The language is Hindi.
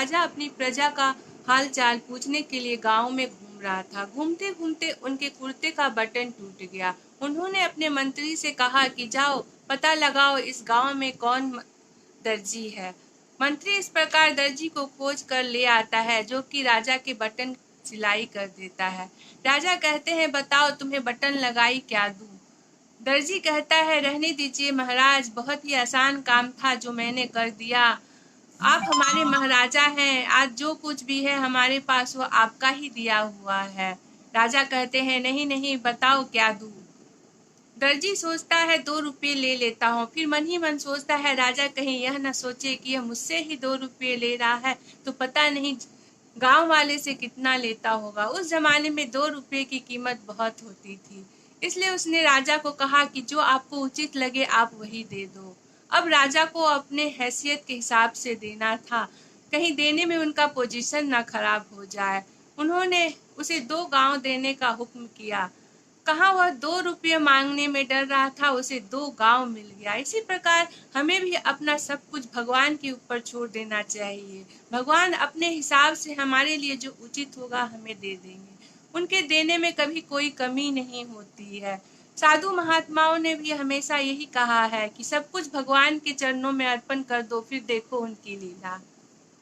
राजा अपनी प्रजा का हाल चाल पूछने के लिए गांव में घूम रहा था। घूमते घूमते उनके कुर्ते का बटन टूट गया। उन्होंने अपने मंत्री से कहा कि जाओ पता लगाओ इस गांव में कौन दर्जी है। मंत्री इस प्रकार दर्जी को खोज कर ले आता है जो कि राजा के बटन सिलाई कर देता है। राजा कहते हैं बताओ तुम्हें बटन लगाई क्या दूं। दर्जी कहता है रहने दीजिए महाराज, बहुत ही आसान काम था जो मैंने कर दिया। आप हमारे महाराजा हैं, आज जो कुछ भी है हमारे पास वो आपका ही दिया हुआ है। राजा कहते हैं नहीं नहीं बताओ क्या दूं। दर्जी सोचता है 2 रुपये ले लेता हूँ। फिर मन ही मन सोचता है राजा कहीं यह न सोचे कि यह मुझसे ही 2 रुपये ले रहा है तो पता नहीं गांव वाले से कितना लेता होगा। उस जमाने में 2 रुपये की कीमत बहुत होती थी, इसलिए उसने राजा को कहा कि जो आपको उचित लगे आप वही दे दो। अब राजा को अपने हैसियत के हिसाब से देना था, कहीं देने में उनका पोजीशन ना खराब हो जाए। उन्होंने उसे 2 गांव देने का हुक्म किया। कहाँ वह 2 रुपये मांगने में डर रहा था, उसे 2 गांव मिल गया। इसी प्रकार हमें भी अपना सब कुछ भगवान के ऊपर छोड़ देना चाहिए। भगवान अपने हिसाब से हमारे लिए जो उचित होगा हमें दे देंगे। उनके देने में कभी कोई कमी नहीं होती है। साधु महात्माओं ने भी हमेशा यही कहा है कि सब कुछ भगवान के चरणों में अर्पण कर दो, फिर देखो उनकी लीला।